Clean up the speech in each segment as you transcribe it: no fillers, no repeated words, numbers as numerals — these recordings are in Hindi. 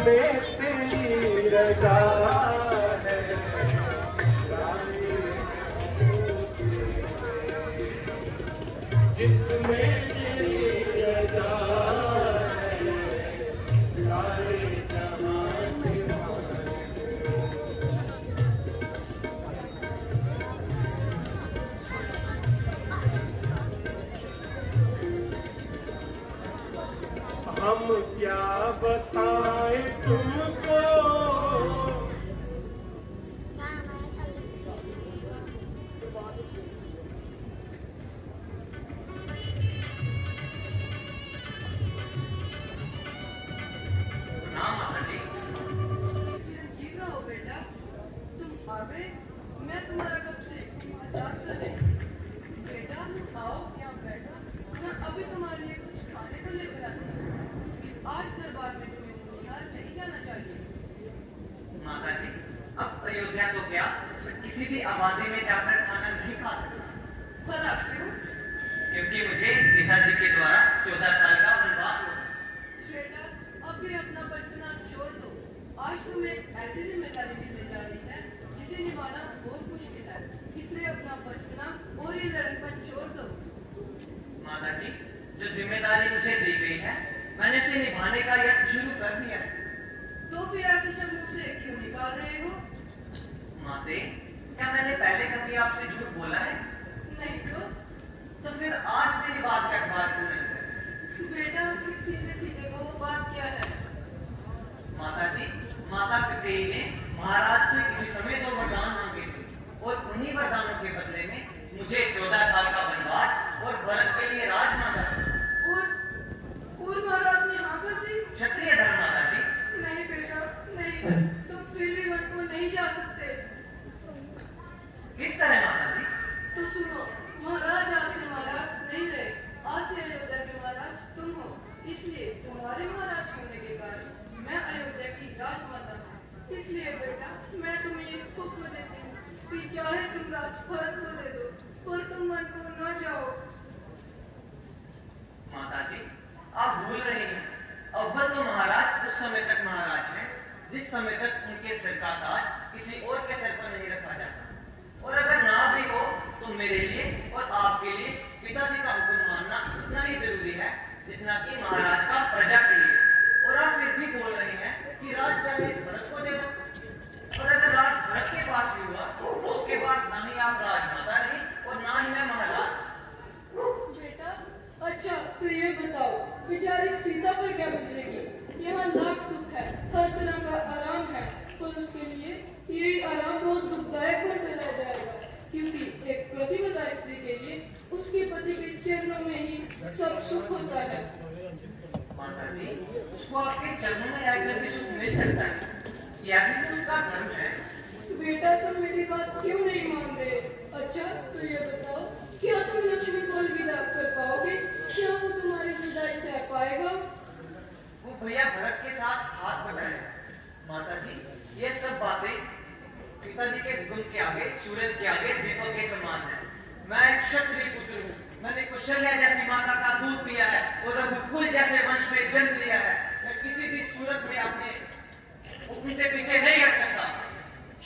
जिसमें तेरी रजा है, जिसमें तेरी रजा है, सारे जहां हम क्या बताएं तुमको। मैं तुम्हारा कब से इंतजार कर रही थी। बेटा आओ यहाँ बैठो, मैं अभी तुम्हारे लिए कुछ खाने को लेकर आई हूँ। आज दरबार में तुम्हें निहाल नहीं जाना चाहिए। माता जी, अब अयोध्या तो क्या, किसी भी आबादी में जाकर खाना नहीं खा सकता। भला क्यों? क्योंकि मुझे पिताजी के द्वारा 14 साल का वनवास हुआ। बेटा अभी अपना बचपना छोड़ दो। आज तुम्हें ऐसी जिम्मेदारी मिलने जा रही है जिसे निभाना बहुत मुश्किल है, इसलिए अपना बचपना और ये लड़कपन छोड़ दो। माता जी, जो जिम्मेदारी मुझे दी गई है मैंने उसे निभाने का यत्न शुरू कर दिया। तो फिर ऐसे शब्द मुझसे क्यों निकाल रहे हो? माते, क्या मैंने पहले कभी आपसे झूठ बोला है? नहीं तो फिर आज मेरी बात का अखबार क्यों नहीं कर? बेटा सीधे सीधे को वो बात क्या है? माता जी, माता कैकेयी ने महाराज से किसी समय 2 वरदान मांगे थे और उन्हीं वरदानों के बदले में मुझे 14 साल का वनवास और भरत के लिए राज मांगा था। और महाराज ने हाँ कर दी? क्षत्रिय धर्म माता जी। नहीं बेटा नहीं, तुम फिर भी वन को नहीं जा सकते। किस तरह माता जी? तो सुनो, महाराज आज से महाराज नहीं रहे। आज से अयोध्या के महाराज तुम हो, इसलिए तुम्हारे महाराज होने के कारण मैं अयोध्या की राजमाता हूँ। इसलिए बेटा मैं तुम्हें ये हुक्म देती हूँ कि चाहे तुम राज भरत को दे दो और तुम वन को न जाओ। माता जी, आप भूल रही हैं, अव्वल तो महाराज उस समय तक महाराज हैं जिस समय तक उनके सिर का ताज किसी और के सिर पर नहीं रखा जाता। और अगर ना भी हो तो मेरे लिए और आपके लिए पिताजी का हुक्म मानना उतना ही जरूरी है जितना कि महाराज का प्रजा के लिए। और आप फिर भी बोल रही हैं कि राज चाहे भरत को दे दो। और अगर राज भरत के पास ही हुआ तो उसके बाद ना ही आप राजमाता रही और ना ही मैं महाराज। बेटा अच्छा तो ये बताओ, बेचारी सीता पर क्या गुजरेगी? यहाँ लाख सुख है, हर तरह का आराम है, और उसके लिए ये आराम बहुत दुखदायक पर चला जाएगा, क्योंकि एक प्रतिवता स्त्री के लिए उसके पति के चरणों में ही सब सुख होता है। माता जी, उसको आपके चरणों में रहकर भी सुख मिल सकता है, यह भी तो उसका धर्म है। बेटा तुम मेरी बात क्यों नहीं मान रहे? अच्छा तो ये बताओ, क्या तुम लक्ष्मी को अलविदा कर पाओगे? क्या वो तुम्हारी जुदाई सह पाएगा? वो भैया भरत के साथ हाथ बढ़ाए। माता जी, ये सब बातें पिताजी के हुक्म के आगे, सूरज के आगे दीपक के समान है। मैं एक क्षत्रिय पुत्र हूँ, मैंने कौशल्या जैसी माता का दूध पिया है और रघुकुल जैसे वंश में जन्म लिया है। मैं किसी भी सूरत में अपने हुक्म से पीछे नहीं हट सकता।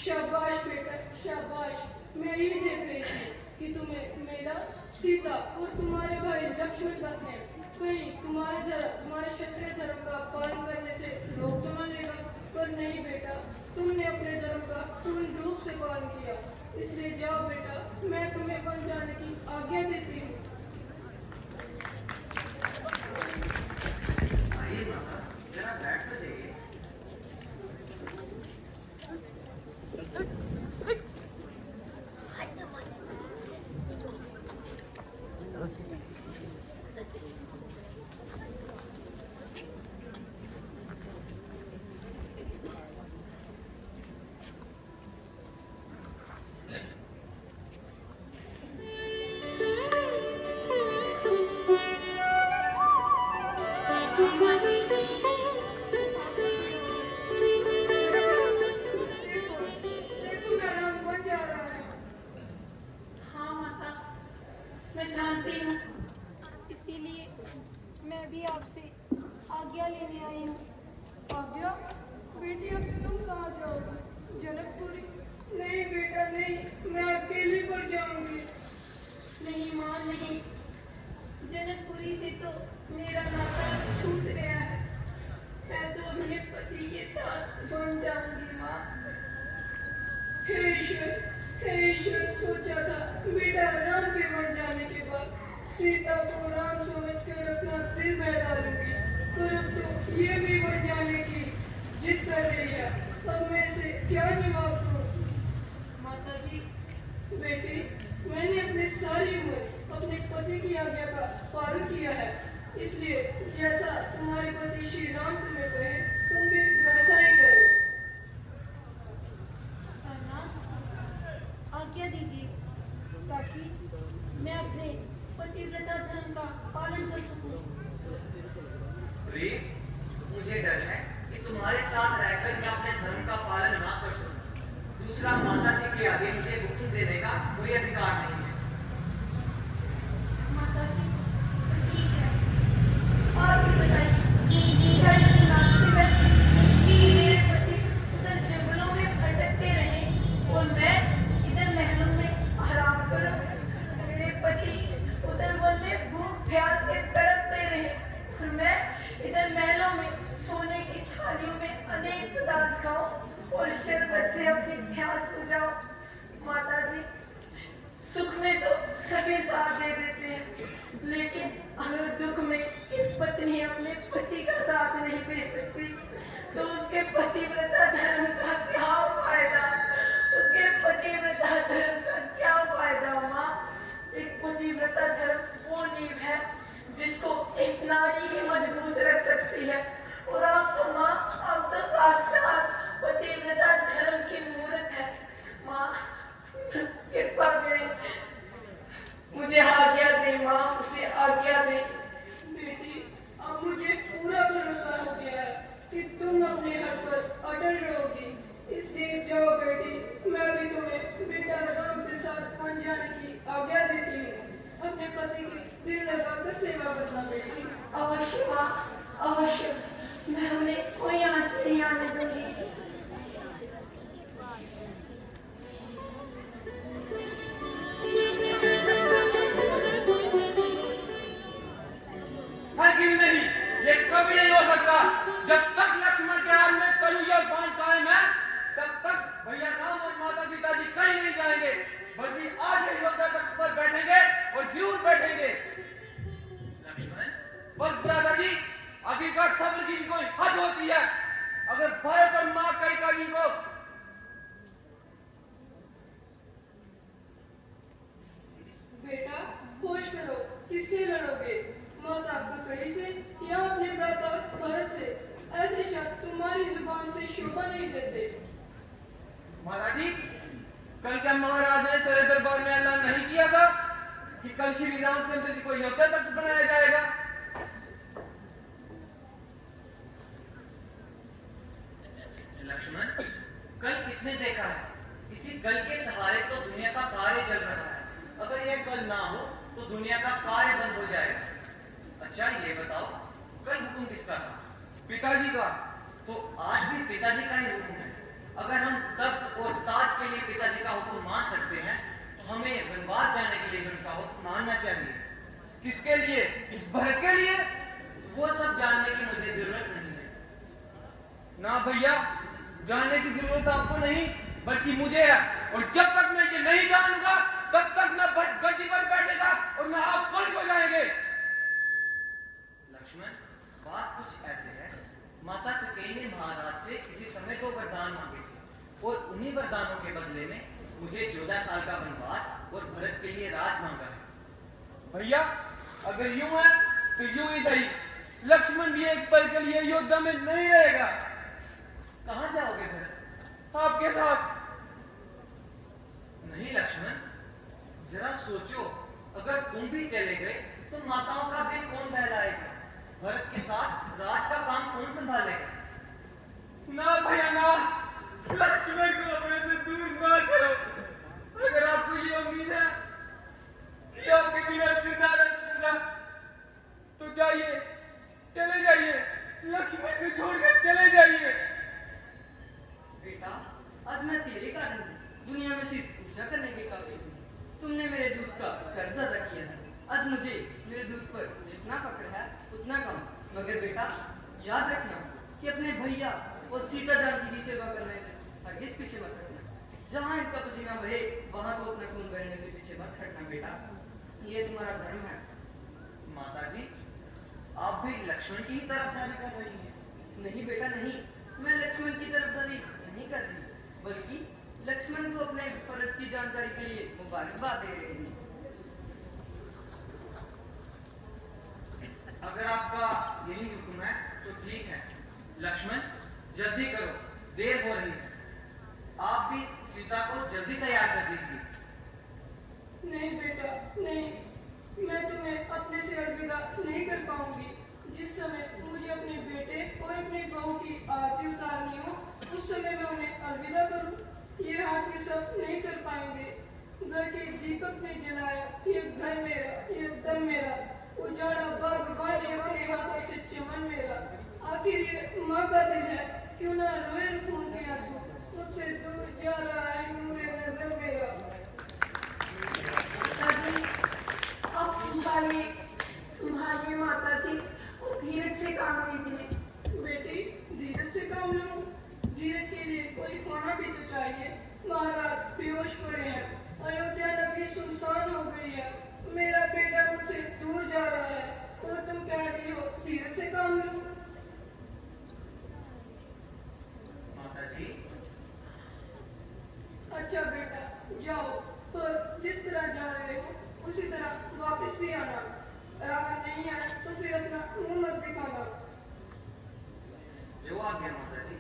शाबाश बेटा शाबाश, मैं ये देख रही थी कि तुम्हें मेरा सीता और तुम्हारे भाई लक्ष्मण बस ने कहीं तुम्हारे क्षत्रिय धर्म का पालन करने से रोक तो न लेगा। पर नहीं बेटा, तुमने अपने धर्म का पूर्ण रूप से पालन किया, इसलिए जाओ बेटा, मैं तुम्हें वन जाने की आज्ञा देती हूँ। आइए माता, जरा बैठ तो जाइए। देखो मेरा वन जा रहा है। हाँ माता, मैं जानती हूँ, इसीलिए मैं भी आपसे आज्ञा लेने आई हूँ। आज्ञा? बेटी अब तुम कहाँ जाओगी? जनकपुरी? नहीं बेटा नहीं, मैं अकेली पड़ जाऊंगी। नहीं माँ नहीं, जनकपुरी से तो मेरा नाता छूट गया है। मैं तो अपने पति के साथ बन जाऊंगी माँ। हे ईश्वर, सोचा था बेटा राम के बन जाने के बाद सीता को राम समझकर अपना दिल बहला लूंगी, पर अब तो ये भी बन जाने की जिद कर रही है। अब मैं इसे क्या जवाब दूं? माता जी, बेटी, मैंने अपनी सारी उम्र अपने पति की आज्ञा का पालन किया है, इसलिए जैसा तुम्हारे पति श्री राम तुम्हें कहे तुम भी वैसा ही करो। प्रणाम, आज्ञा दीजिए ताकि मैं अपने पतिव्रता धर्म का पालन कर सकूं। प्रिय, मुझे डर है कि तुम्हारे साथ रहकर मैं अपने धर्म का पालन ना कर सकूं। दूसरा, माता जी के आगे मुझे हुक्म देने का कोई अधिकार नहीं है। माता जी, ठीक है, और भी बताइए, क्या इस रास्ते में मेरे पति उधर जंगलों में भटकते रहे और मैं इधर महलों में आराम करूं? मेरे पति उधर वन में भूख प्यास से तड़पते रहे और मैं इधर महलों में सोने की थालियों में अनेक पदार्थ खाऊं और शरबत से अपनी प्यास बुझाऊं। माता जी, सुख में तो सभी साथ दे देते हैं, लेकिन अगर दुख में एक पत्नी अपने पति का साथ नहीं दे सकती तो उसके पतिव्रता धर्म का क्या फायदा? उसके पतिव्रता धर्म का क्या फायदा माँ? एक पतिव्रता धर्म वो नींव है जिसको एक नारी ही मजबूत रख सकती है, और आप तो माँ, आप तो साक्षात पतिव्रता धर्म की मूर्त है। माँ, कृपा करें, मुझे आज्ञा दे माँ, मुझे आज्ञा दे। बेटी, अब मुझे पूरा भरोसा हो गया है कि तुम अपने हक पर अटल रहोगी, इसलिए जाओ बेटी, मैं भी तुम्हें बेटा राम के साथ बन जाने की आज्ञा देती हूँ। अपने पति की दिल लगाकर सेवा करना बेटी। अवश्य माँ, अवश्य, मैं उन्हें कोई आँच नहीं आने दूंगी। हरगिज नहीं, ये कभी नहीं हो सकता। जब तक लक्ष्मण के हाथ में कलयुग बाण कायम है, तब तक भैया राम और माता सीता जी कहीं नहीं जाएंगे, बल्कि आज ये योद्धा तख्त पर बैठेंगे और जरूर बैठेंगे। लक्ष्मण, बस दादाजी, आखिरकार सब्र की भी कोई हद होती है। अगर भारत और माँ कैकेयी को बेटा, होश करो, किससे लड़ोगे? माता कैकेयी से या अपने भ्राता भरत से? ऐसे शब्द तुम्हारी जुबान से शोभा नहीं देते। महाराज जी, कल क्या महाराज ने सारे दरबार में ऐलान नहीं किया था कि कल श्री रामचंद्र जी को योद्धा तख्त बनाया जाएगा? लक्ष्मण, कल किसने देखा है? इसी कल के सहारे तो दुनिया का कार्य चल रहा है। अगर यह कल ना हो तो दुनिया का कार्य बंद हो जाएगा। अच्छा ये बताओ, कल हुक्म किसका था? पिताजी का। तो आज भी पिताजी का ही हुक्म है। अगर हम तख्त और ताज के लिए पिताजी का हुक्म मान सकते हैं तो हमें वनवास जाने के लिए उनका हुक्म मानना चाहिए। किसके लिए? इस भरत के लिए? वो सब जानने की मुझे जरूरत नहीं है। ना भैया, जानने की जरूरत आपको नहीं बल्कि मुझे है, और जब तक मैं ये नहीं जानूंगा तब तक न भरत गद्दी पर बैठेगा और न आप बंद हो जाएंगे। लक्ष्मण, बात कुछ ऐसे है, माता कैकेयी ने महाराज से किसी समय को वरदान मांगे थे और उन्हीं वरदानों के बदले में मुझे 14 साल का वनवास और भरत के लिए राज मांगा है। भैया, अगर यूं है तो यूं ही सही। लक्ष्मण भी एक पल के लिए योद्धा में नहीं रहेगा। कहाँ जाओगे भरत? आपके साथ। नहीं लक्ष्मण, जरा सोचो, अगर तुम भी चले गए तो माताओं का दिल कौन बहलाएगा? भरत के साथ राज का काम कौन संभालेगा? ना भैया ना, लक्ष्मण को अपने से दूर ना करो। अगर आपको ये उम्मीद है कि आपके बिना जिंदा रह सकूंगा तो जाइए, चले जाइए, लक्ष्मण को छोड़कर चले जाइए। आज मैं तेरे कारण दुनिया में सिर्फ पूजा करने के काबिल हूँ। तुमने मेरे दूध का कर्ज अदा किया है। आज मुझे मेरे दूध पर जितना फक्र है उतना कम। मगर बेटा याद रखना कि अपने भैया और सीता जानकी की सेवा करने से हरगिज पीछे मत हटना। जहाँ इनका पसीना बहे वहाँ तो अपना खून बहने से पीछे मत हटना बेटा। ये तुम्हारा धर्म है। माताजी, आप भी लक्ष्मण की ही तरफदारी कर रही हैं। नहीं बेटा नहीं, मैं लक्ष्मण की तरफदारी नहीं कर रही, बल्कि लक्ष्मण को अपने फर्ज की जानकारी के लिए मुबारकबाद दे रही हूँ। अगर आपका यही हुक्म है तो ठीक है। लक्ष्मण, जल्दी करो, देर हो रही है। आप भी सीता को जल्दी तैयार कर दीजिए। नहीं बेटा नहीं, मैं तुम्हें अपने से अलविदा नहीं कर पाऊंगी। जिस समय मुझे अपने बेटे और अपनी बहू की आरती उतारनी हो उस समय मैं उन्हें अलविदा करूं, ये हाथ के सब नहीं कर पाएंगे। घर के दीपक ने जलाया, ये घर मेरा, ये दम मेरा, उजाड़ा बागबान ने अपने हाथों से चमन मेरा। आखिर ये माँ का दिल है, क्यों ना रोए खून के आंसू, मुझसे दूर जा रहा है नूरे नजर मेरा। माताजी, आप संभालिए संभालिए माताजी, और धीरज से काम लीजिए। बेटी धीरज से काम लूं? धीरज के लिए कोई होना भी तो चाहिए। महाराज बेहोश पड़े हैं, अयोध्या नगरी सुनसान हो गई है, मेरा बेटा मुझसे दूर जा रहा है और तुम कह रही हो धीरज से काम लूं? माताजी, अच्छा बेटा जाओ, पर जिस तरह जा रहे हो उसी तरह वापस भी आना। अगर नहीं आए तो फिर अपना मुंह मत दिखाना। जो आ गया माताजी।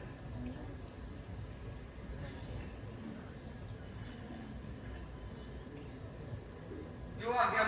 जो आ गया